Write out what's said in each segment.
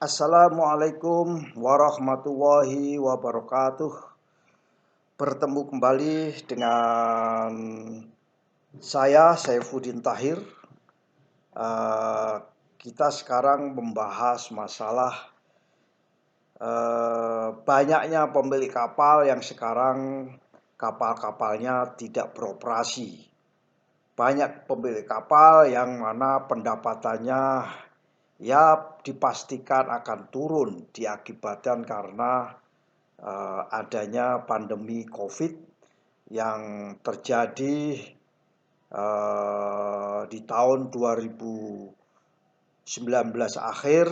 Assalamualaikum warahmatullahi wabarakatuh. Bertemu kembali dengan saya Saifuddin Tahir. Eh, kita sekarang membahas masalah banyaknya pemilik kapal yang sekarang kapal-kapalnya tidak beroperasi. Banyak pemilik kapal yang mana pendapatannya ya dipastikan akan turun diakibatkan karena adanya pandemi COVID yang terjadi di tahun 2019 akhir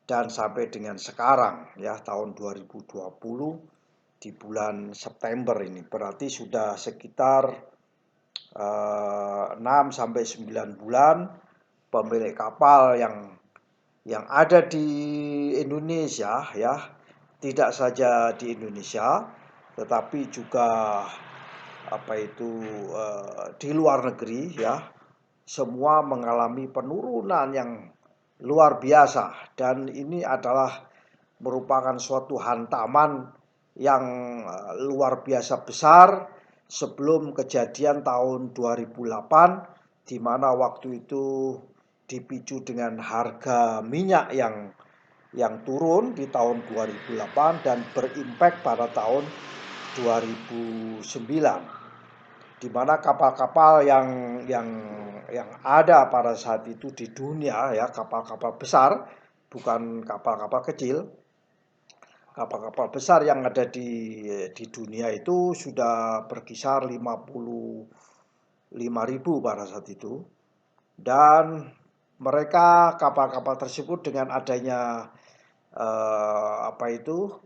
dan sampai dengan sekarang ya tahun 2020 di bulan September ini. Berarti sudah sekitar 6 sampai 9 bulan pemilik kapal yang ada di Indonesia ya, tidak saja di Indonesia tetapi juga di luar negeri ya, semua mengalami penurunan yang luar biasa, dan ini adalah merupakan suatu hantaman yang luar biasa besar sebelum kejadian tahun 2008, di mana waktu itu dipicu dengan harga minyak yang turun di tahun 2008 dan berimpak pada tahun 2009, di mana kapal-kapal yang ada pada saat itu di dunia ya, kapal-kapal besar, bukan kapal-kapal kecil. Kapal-kapal besar yang ada di dunia itu sudah berkisar 55.000 pada saat itu. Dan mereka kapal-kapal tersebut dengan adanya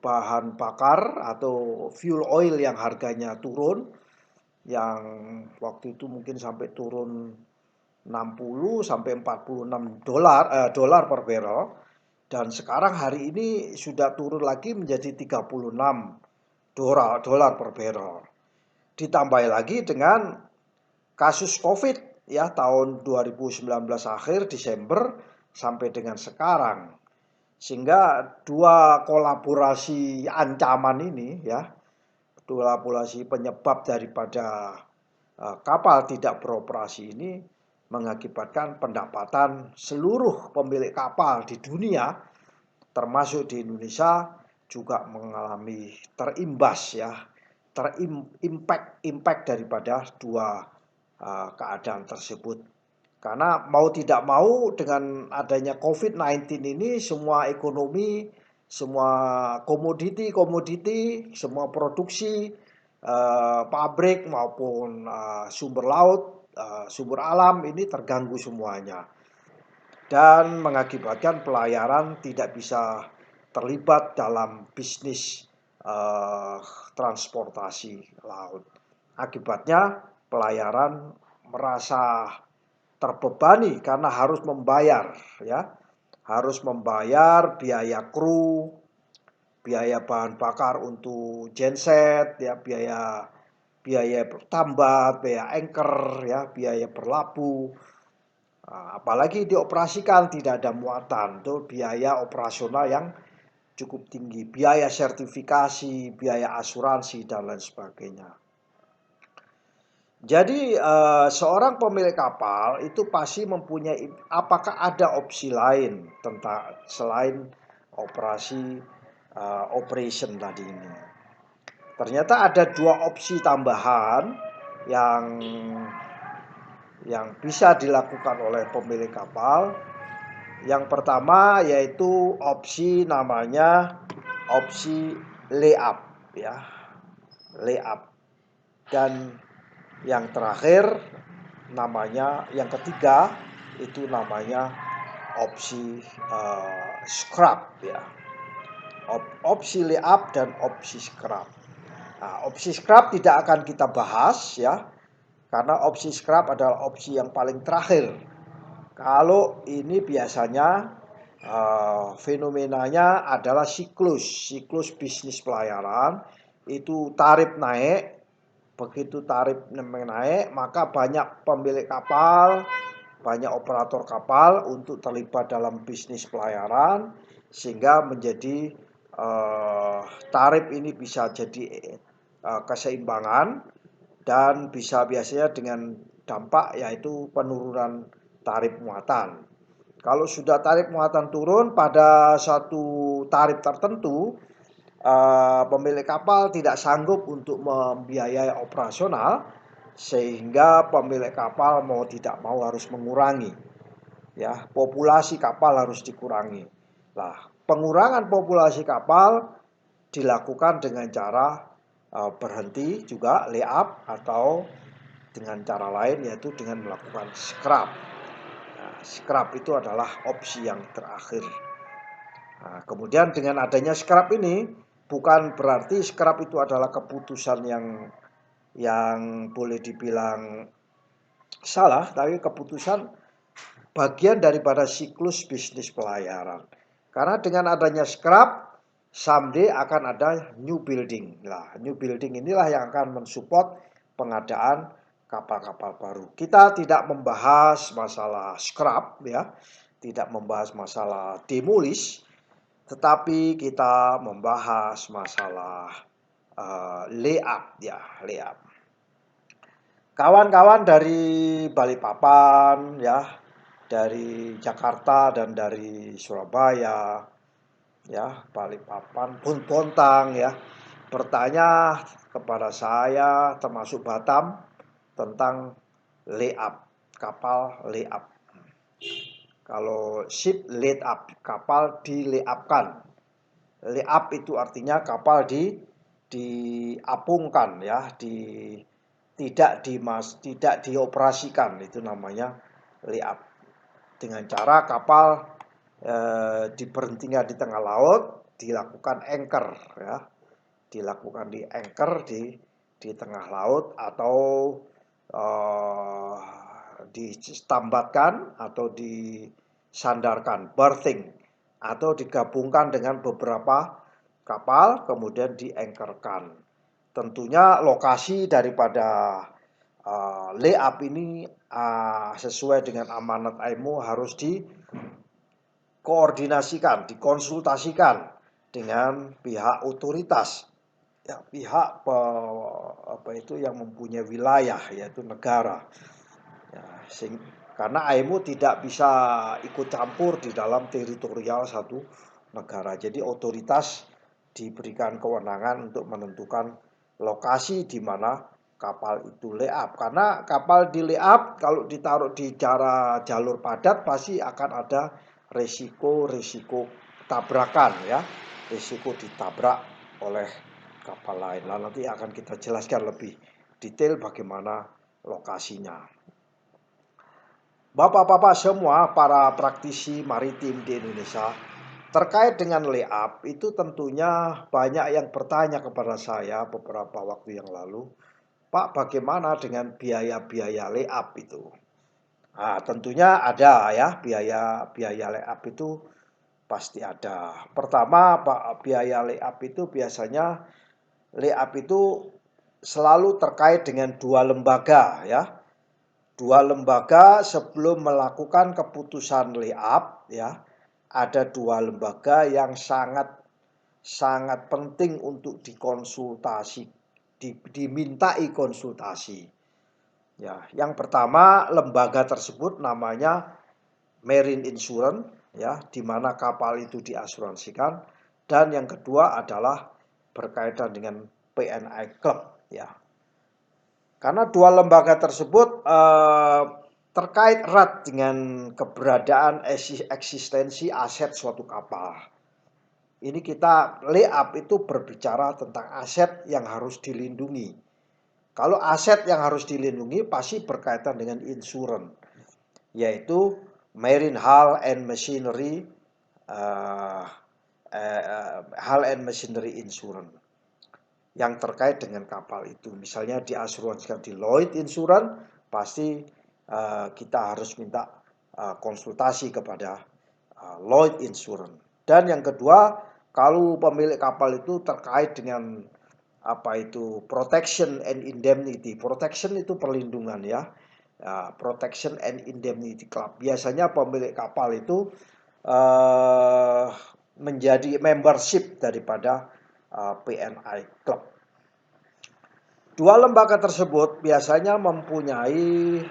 bahan bakar atau fuel oil yang harganya turun, yang waktu itu mungkin sampai turun 60 sampai 46 dolar per barrel, dan sekarang hari ini sudah turun lagi menjadi 36 dolar per barrel. Ditambah lagi dengan kasus Covid ya, tahun 2019 akhir Desember sampai dengan sekarang. Sehingga dua kolaborasi ancaman ini ya, kolaborasi penyebab daripada kapal tidak beroperasi ini mengakibatkan pendapatan seluruh pemilik kapal di dunia termasuk di Indonesia juga mengalami terimbas ya, impact daripada dua keadaan tersebut. Karena mau tidak mau dengan adanya COVID-19 ini, semua ekonomi, semua komoditi, semua produksi pabrik maupun sumber laut, sumber alam ini terganggu semuanya, dan mengakibatkan pelayaran tidak bisa terlibat dalam bisnis transportasi laut. Akibatnya pelayaran merasa terbebani karena harus membayar ya, harus membayar biaya kru, biaya bahan bakar untuk genset ya, biaya tambat, biaya anchor ya, biaya berlabuh. Apalagi dioperasikan tidak ada muatan, itu biaya operasional yang cukup tinggi, biaya sertifikasi, biaya asuransi dan lain sebagainya. Jadi seorang pemilik kapal itu pasti mempunyai, apakah ada opsi lain tentang selain operation tadi ini. Ternyata ada dua opsi tambahan yang bisa dilakukan oleh pemilik kapal. Yang pertama yaitu namanya opsi layup ya, layup. Dan yang terakhir yang ketiga itu namanya opsi scrap ya. Opsi layup dan opsi scrap. Nah, opsi scrap tidak akan kita bahas ya, karena opsi scrap adalah opsi yang paling terakhir. Kalau ini biasanya fenomenanya adalah siklus bisnis pelayaran, itu tarif naik. Begitu tarif naik, maka banyak pemilik kapal, banyak operator kapal untuk terlibat dalam bisnis pelayaran, sehingga menjadi tarif ini bisa jadi keseimbangan dan bisa biasanya dengan dampak yaitu penurunan tarif muatan. Kalau sudah tarif muatan turun pada satu tarif tertentu, pemilik kapal tidak sanggup untuk membiayai operasional, sehingga pemilik kapal mau tidak mau harus mengurangi, ya, populasi kapal harus dikurangi. Nah, pengurangan populasi kapal dilakukan dengan cara berhenti juga lay-up, atau dengan cara lain yaitu dengan melakukan scrap. Nah, scrap itu adalah opsi yang terakhir. Nah, kemudian dengan adanya scrap ini, bukan berarti scrap itu adalah keputusan yang boleh dibilang salah, tapi keputusan bagian daripada siklus bisnis pelayaran. Karena dengan adanya scrap, someday akan ada new building. Nah, new building inilah yang akan mensupport pengadaan kapal-kapal baru. Kita tidak membahas masalah scrap, ya, tidak membahas masalah demolish, tetapi kita membahas masalah lay-up, ya, lay-up. Kawan-kawan dari Balikpapan, ya, dari Jakarta dan dari Surabaya, ya, Balikpapan, Bontang, ya, bertanya kepada saya termasuk Batam tentang lay-up, kapal lay-up. Kalau ship laid up, kapal di-lay-up-kan. Lay-up itu artinya kapal diapungkan, ya, tidak dioperasikan, itu namanya lay-up. Dengan cara kapal diberhentikan di tengah laut, dilakukan anchor, ya, dilakukan di anchor di tengah laut, atau ditambatkan atau disandarkan, berthing, atau digabungkan dengan beberapa kapal kemudian diangkerkan. Tentunya lokasi daripada lay-up ini sesuai dengan amanat IMO harus dikoordinasikan, dikonsultasikan dengan pihak otoritas, ya, pihak yang mempunyai wilayah, yaitu negara. Ya, karena IMO tidak bisa ikut campur di dalam teritorial satu negara. Jadi otoritas diberikan kewenangan untuk menentukan lokasi di mana kapal itu lay-up. Karena kapal di lay-up kalau ditaruh di jalur padat pasti akan ada resiko tabrakan, ya, resiko ditabrak oleh kapal lain. Nah, nanti akan kita jelaskan lebih detail bagaimana lokasinya. Bapak-bapak semua, para praktisi maritim di Indonesia, terkait dengan lay-up itu tentunya banyak yang bertanya kepada saya beberapa waktu yang lalu, Pak, bagaimana dengan biaya-biaya lay-up itu? Nah, tentunya ada, ya, biaya lay-up itu pasti ada. Pertama, Pak, biaya lay-up itu biasanya lay-up itu selalu terkait dengan dua lembaga, ya. Dua lembaga sebelum melakukan keputusan lay-up, ya, ada dua lembaga yang sangat penting untuk dikonsultasi, dimintai konsultasi. Ya, yang pertama lembaga tersebut namanya Marine Insurance, ya, di mana kapal itu diasuransikan, dan yang kedua adalah berkaitan dengan PNI Club, ya. Karena dua lembaga tersebut terkait erat dengan keberadaan eksistensi aset suatu kapal. Ini kita lay-up itu berbicara tentang aset yang harus dilindungi. Kalau aset yang harus dilindungi pasti berkaitan dengan insurans, yaitu Marine Hull and Machinery Insurance yang terkait dengan kapal itu. Misalnya diasuransikan di Lloyd Insurance, pasti kita harus minta konsultasi kepada Lloyd Insurance. Dan yang kedua, kalau pemilik kapal itu terkait dengan protection and indemnity. Protection itu perlindungan, ya. Protection and Indemnity Club. Biasanya pemilik kapal itu menjadi membership daripada PNI Club. Dua lembaga tersebut biasanya mempunyai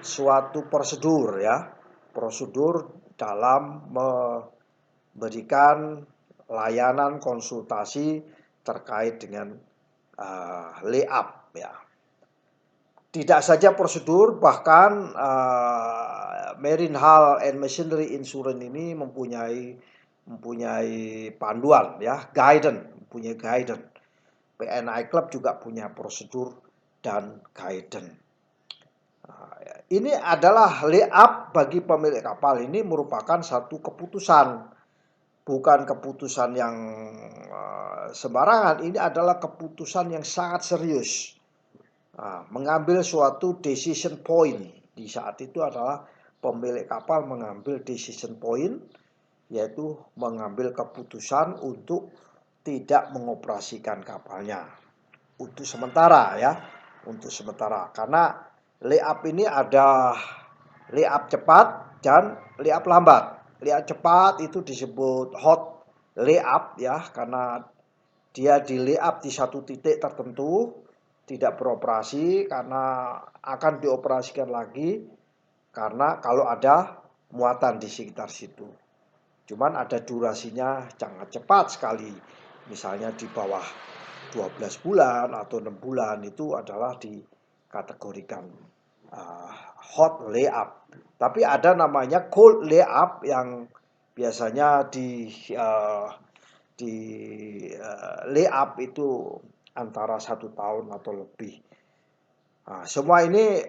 suatu prosedur ya, prosedur dalam memberikan layanan konsultasi terkait dengan layup ya. Tidak saja prosedur, bahkan Marine Hull and Machinery Insurance ini mempunyai panduan ya, punya guidance. PNI Club juga punya prosedur dan guidance. Ini adalah layup bagi pemilik kapal ini merupakan satu keputusan, bukan keputusan yang sembarangan. Ini adalah keputusan yang sangat serius. Mengambil suatu decision point di saat itu adalah pemilik kapal mengambil decision point, yaitu mengambil keputusan untuk tidak mengoperasikan kapalnya untuk sementara ya, untuk sementara. Karena layup ini ada layup cepat dan layup lambat. Layup cepat itu disebut hot layup ya, karena dia di layup di satu titik tertentu, tidak beroperasi karena akan dioperasikan lagi karena kalau ada muatan di sekitar situ. Cuman ada durasinya sangat cepat sekali. Misalnya di bawah 12 bulan atau 6 bulan itu adalah dikategorikan hot layup. Tapi ada namanya cold layup yang biasanya di layup itu antara 1 tahun atau lebih. Semua ini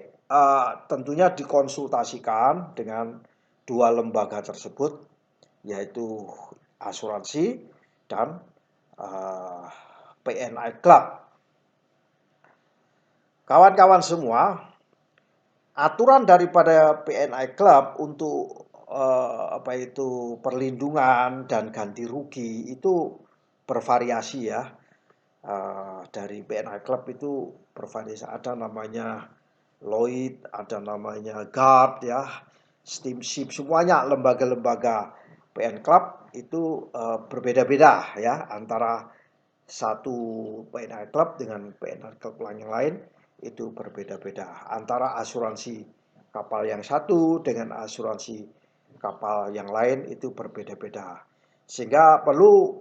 tentunya dikonsultasikan dengan dua lembaga tersebut, yaitu asuransi dan PNI Club. Kawan-kawan semua, aturan daripada PNI Club untuk perlindungan dan ganti rugi itu bervariasi ya. Dari PNI Club itu bervariasi, ada namanya Lloyd, ada namanya Guard ya, Steamship, semuanya lembaga-lembaga PN Club itu berbeda-beda ya, antara satu PNI Club dengan PNI Club yang lain itu berbeda-beda, antara asuransi kapal yang satu dengan asuransi kapal yang lain itu berbeda-beda, sehingga perlu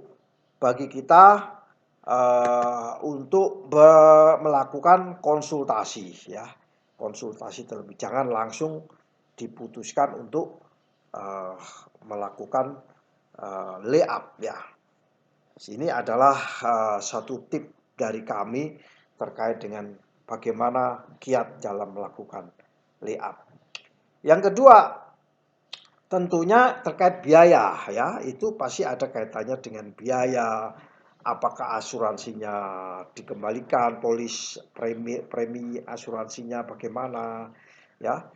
bagi kita untuk melakukan konsultasi ya, konsultasi terlebih, jangan langsung diputuskan untuk melakukan layup ya. Ini adalah satu tip dari kami terkait dengan bagaimana kiat dalam melakukan layup. Yang kedua, tentunya terkait biaya ya, itu pasti ada kaitannya dengan biaya. Apakah asuransinya dikembalikan, polis premi asuransinya bagaimana ya,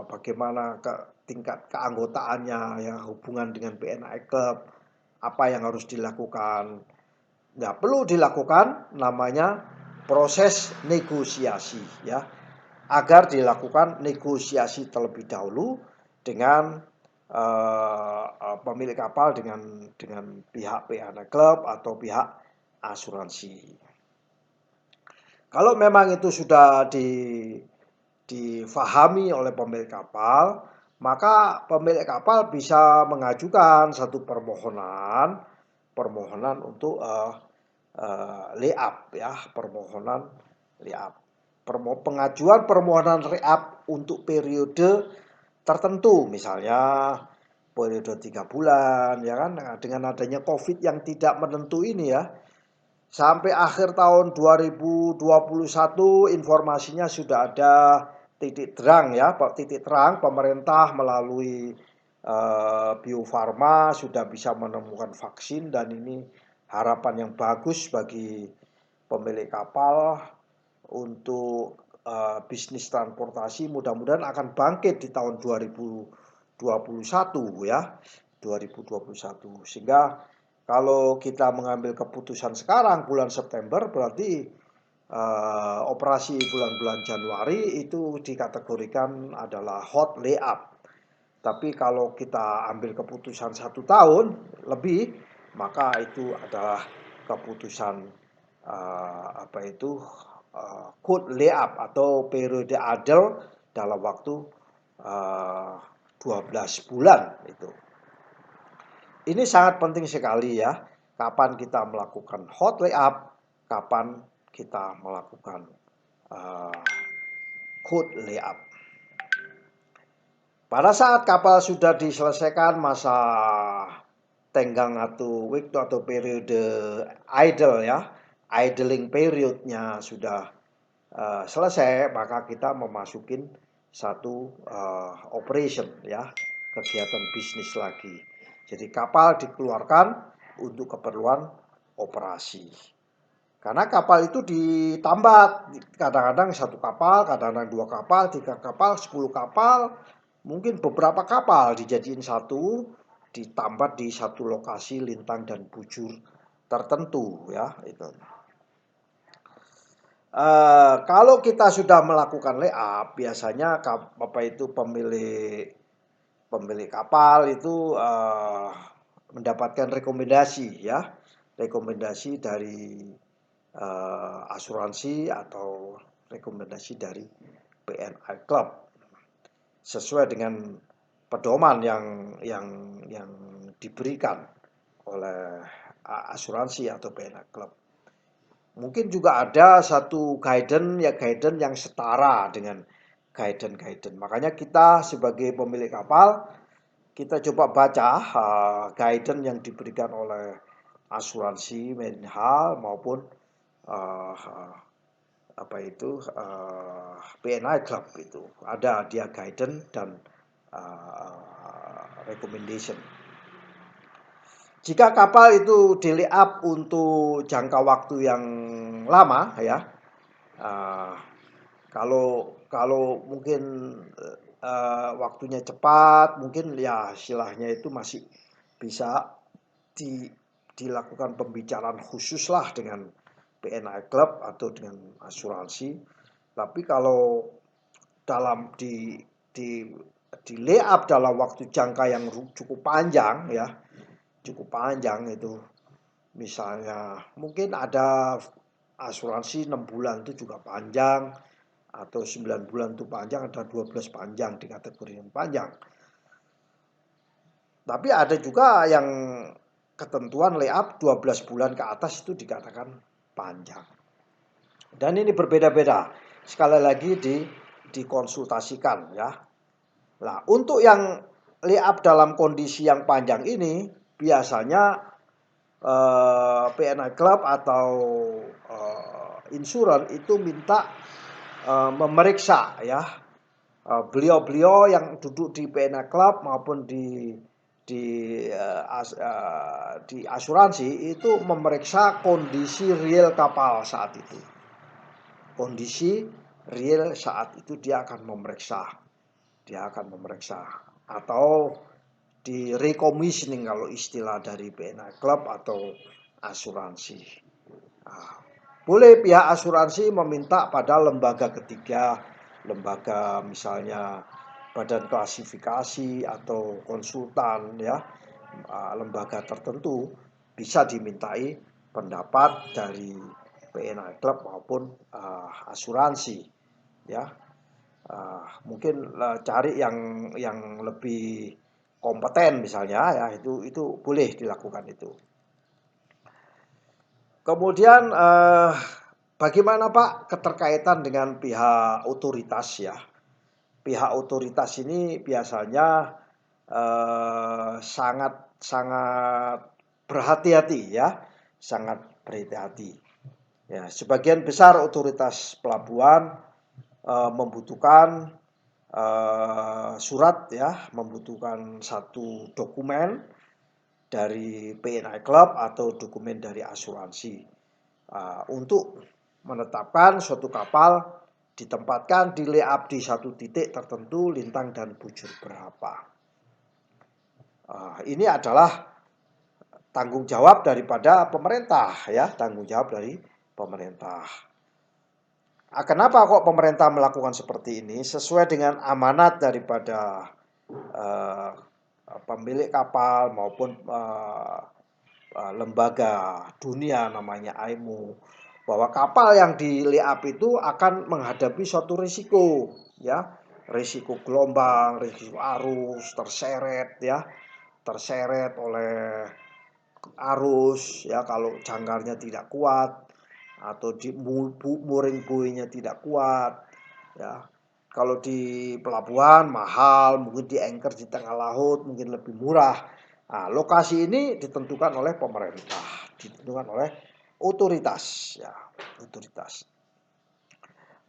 bagaimana tingkat keanggotaannya ya, hubungan dengan PNI Club, apa yang harus dilakukan. Nah, perlu dilakukan namanya proses negosiasi ya, agar dilakukan negosiasi terlebih dahulu dengan pemilik kapal, dengan pihak PNI Club atau pihak asuransi. Kalau memang itu sudah difahami oleh pemilik kapal, maka pemilik kapal bisa mengajukan satu permohonan untuk layup ya, permohonan layup. Pengajuan permohonan layup untuk periode tertentu, misalnya periode 3 bulan ya kan, dengan adanya COVID yang tidak menentu ini ya, sampai akhir tahun 2021 informasinya sudah ada titik terang ya, titik terang pemerintah melalui Bio Farma sudah bisa menemukan vaksin, dan ini harapan yang bagus bagi pemilik kapal untuk bisnis transportasi, mudah-mudahan akan bangkit di tahun 2021 ya, 2021. Sehingga kalau kita mengambil keputusan sekarang bulan September, berarti operasi bulan-bulan Januari itu dikategorikan adalah hot layup. Tapi kalau kita ambil keputusan 1 tahun lebih, maka itu adalah keputusan code layup atau periode idle dalam waktu 12 bulan itu. Ini sangat penting sekali ya. Kapan kita melakukan hot layup, kapan kita melakukan cold layup. Pada saat kapal sudah diselesaikan masa tenggang atau waktu atau periode idle ya, idling periodnya sudah selesai, maka kita memasukin satu operation ya, kegiatan bisnis lagi. Jadi kapal dikeluarkan untuk keperluan operasi. Karena kapal itu ditambah, kadang-kadang 1 kapal, kadang-kadang 2 kapal, 3 kapal, 10 kapal, mungkin beberapa kapal dijadiin satu, ditambah di satu lokasi lintang dan bujur tertentu ya itu. Kalau kita sudah melakukan layup, biasanya pemilik kapal itu mendapatkan rekomendasi ya, rekomendasi dari asuransi atau rekomendasi dari PNI Club sesuai dengan pedoman yang diberikan oleh asuransi atau PNI Club. Mungkin juga ada satu guidance yang setara dengan guidance. Makanya kita sebagai pemilik kapal, kita coba baca guidance yang diberikan oleh asuransi Menhal maupun PNI Club itu. Ada dia guidance dan recommendation. Jika kapal itu di layup untuk jangka waktu yang lama ya, kalau mungkin waktunya cepat, mungkin ya istilahnya itu masih bisa dilakukan pembicaraan khusus lah dengan PNI Club atau dengan asuransi. Tapi kalau dalam di layup dalam waktu jangka yang cukup panjang ya, cukup panjang itu, misalnya mungkin ada asuransi 6 bulan itu juga panjang, atau 9 bulan itu panjang, ada 12 panjang di kategori yang panjang. Tapi ada juga yang ketentuan layup 12 bulan ke atas itu dikatakan panjang. Dan ini berbeda-beda. Sekali lagi dikonsultasikan ya. Nah, untuk yang layup dalam kondisi yang panjang ini biasanya PNI Club atau insuran itu minta memeriksa ya, beliau-beliau yang duduk di PNI Club maupun di asuransi itu memeriksa kondisi real kapal saat itu. Kondisi real saat itu dia akan memeriksa atau di recommissioning kalau istilah dari PNI Club atau asuransi. Boleh pihak asuransi meminta pada lembaga ketiga, lembaga misalnya badan klasifikasi atau konsultan ya, lembaga tertentu bisa dimintai pendapat dari PNI Club maupun asuransi ya. Mungkin cari yang lebih kompeten misalnya ya, itu boleh dilakukan itu. Kemudian bagaimana Pak keterkaitan dengan pihak otoritas ya? Pihak otoritas ini biasanya sangat berhati-hati ya, sangat berhati-hati. Ya, sebagian besar otoritas pelabuhan membutuhkan surat ya, membutuhkan satu dokumen dari PNI Club atau dokumen dari asuransi untuk menetapkan suatu kapal ditempatkan di layup di satu titik tertentu, lintang dan bujur berapa. Ini adalah tanggung jawab daripada pemerintah ya, tanggung jawab dari pemerintah. Kenapa kok pemerintah melakukan seperti ini? Sesuai dengan amanat daripada eh, pemilik kapal maupun lembaga dunia namanya IMO, bahwa kapal yang di layup itu akan menghadapi suatu risiko, ya, risiko gelombang, risiko arus, terseret, ya, terseret oleh arus, ya, kalau jangkarnya tidak kuat atau di mooring buoy-nya tidak kuat, ya. Kalau di pelabuhan mahal, mungkin di anchor di tengah laut mungkin lebih murah. Nah, lokasi ini ditentukan oleh pemerintah, ditentukan oleh otoritas, ya, otoritas.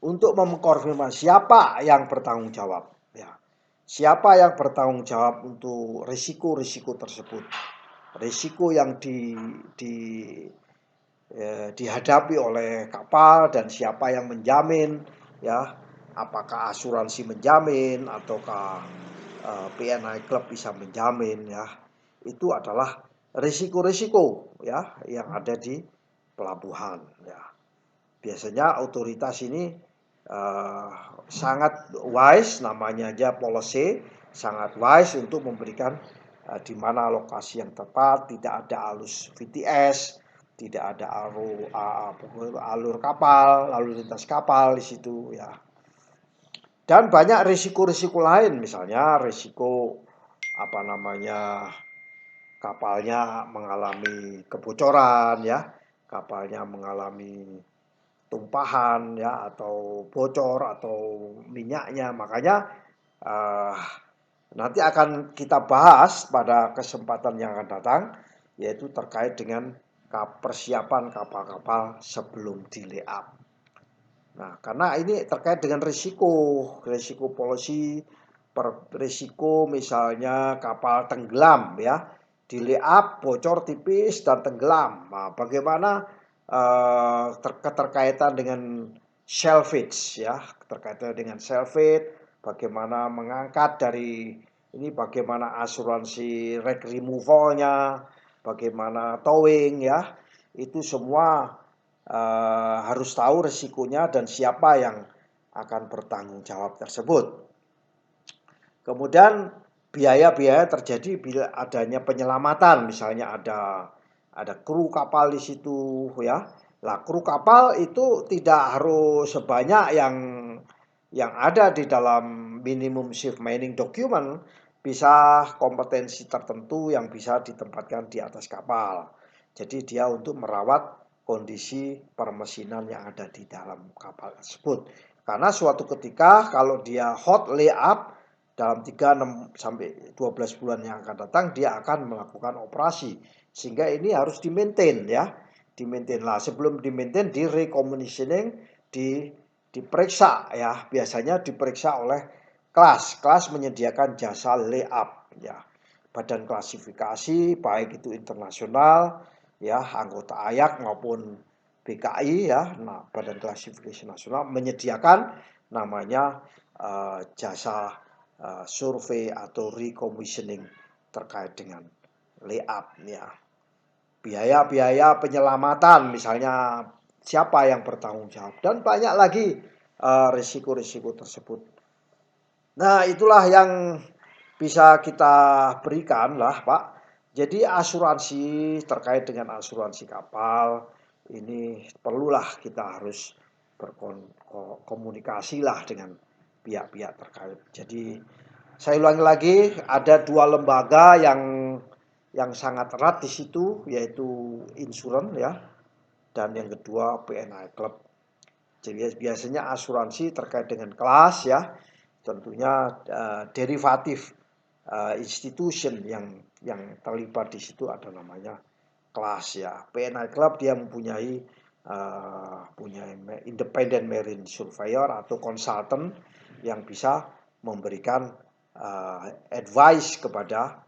Untuk mengkonfirmasi siapa yang bertanggung jawab, ya. Siapa yang bertanggung jawab untuk risiko-risiko tersebut. Risiko yang dihadapi oleh kapal dan siapa yang menjamin, ya, apakah asuransi menjamin ataukah PNI Club bisa menjamin, ya, itu adalah risiko-risiko, ya, yang ada di pelabuhan, ya. Biasanya otoritas ini uh, sangat wise, namanya aja policy, sangat wise untuk memberikan di mana lokasi yang tepat, tidak ada alus VTS, tidak ada alur kapal, lalu lintas kapal di situ, ya. Dan banyak risiko-risiko lain, misalnya risiko apa namanya kapalnya mengalami kebocoran, ya, kapalnya mengalami tumpahan, ya, atau bocor atau minyaknya. Makanya uh, nanti akan kita bahas pada kesempatan yang akan datang, yaitu terkait dengan persiapan kapal-kapal sebelum di layup. Nah, karena ini terkait dengan risiko polusi, risiko misalnya kapal tenggelam, ya, di layup bocor tipis dan tenggelam. Nah, bagaimana keterkaitan dengan salvage, ya, terkaitan dengan salvage, bagaimana mengangkat dari ini, bagaimana asuransi wreck removalnya, bagaimana towing, ya, itu semua harus tahu resikonya dan siapa yang akan bertanggung jawab tersebut. Kemudian biaya-biaya terjadi bila adanya penyelamatan, misalnya ada kru kapal di situ, ya. Lah kru kapal itu tidak harus sebanyak yang ada di dalam minimum shift mining document, bisa kompetensi tertentu yang bisa ditempatkan di atas kapal. Jadi dia untuk merawat kondisi permesinan yang ada di dalam kapal tersebut. Karena suatu ketika kalau dia hot layup dalam 3, 6 sampai 12 bulan yang akan datang dia akan melakukan operasi. Sehingga ini harus di-maintain, ya. Di-maintain lah, sebelum di-maintain di recommissioning, diperiksa, ya. Biasanya diperiksa oleh kelas. Kelas menyediakan jasa layup, ya. Badan klasifikasi baik itu internasional, ya, anggota AYAK maupun BKI, ya. Nah, Badan Klasifikasi Nasional menyediakan namanya jasa survei atau recommissioning terkait dengan layup, ya. Biaya-biaya penyelamatan, misalnya siapa yang bertanggung jawab, dan banyak lagi risiko-risiko tersebut. Nah, itulah yang bisa kita berikan lah, Pak. Jadi asuransi, terkait dengan asuransi kapal ini perlulah kita harus berkomunikasi lah dengan pihak-pihak terkait. Jadi saya ulangi lagi, ada dua lembaga yang sangat erat di situ, yaitu insurans, ya, dan yang kedua PNI Club. Jadi biasanya asuransi terkait dengan kelas, ya, tentunya derivatif institution yang terlibat di situ ada namanya kelas, ya. PNI Club dia mempunyai punya independent marine surveyor atau konsultan yang bisa memberikan advice kepada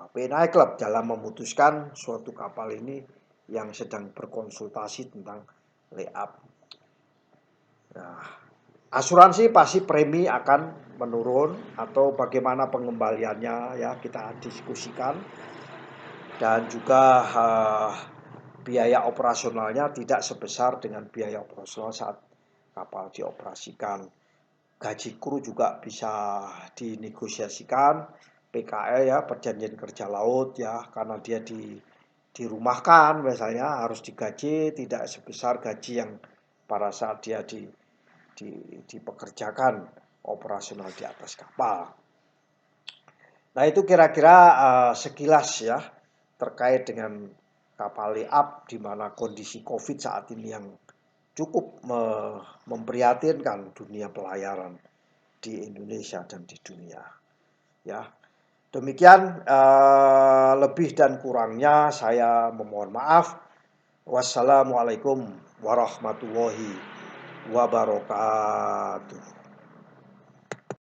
PNI Club dalam memutuskan suatu kapal ini yang sedang berkonsultasi tentang layup. Nah, asuransi pasti premi akan menurun atau bagaimana pengembaliannya, ya, kita diskusikan. Dan juga biaya operasionalnya tidak sebesar dengan biaya operasional saat kapal dioperasikan. gaji kru juga bisa dinegosiasikan, PKL ya, perjanjian kerja laut ya, karena dia dirumahkan misalnya harus digaji tidak sebesar gaji yang pada saat dia di dipekerjakan operasional di atas kapal. Nah itu kira-kira sekilas ya terkait dengan kapal layup di mana kondisi Covid saat ini yang cukup memprihatinkan dunia pelayaran di Indonesia dan di dunia. Ya, demikian lebih dan kurangnya saya memohon maaf. Wassalamualaikum warahmatullahi wabarakatuh.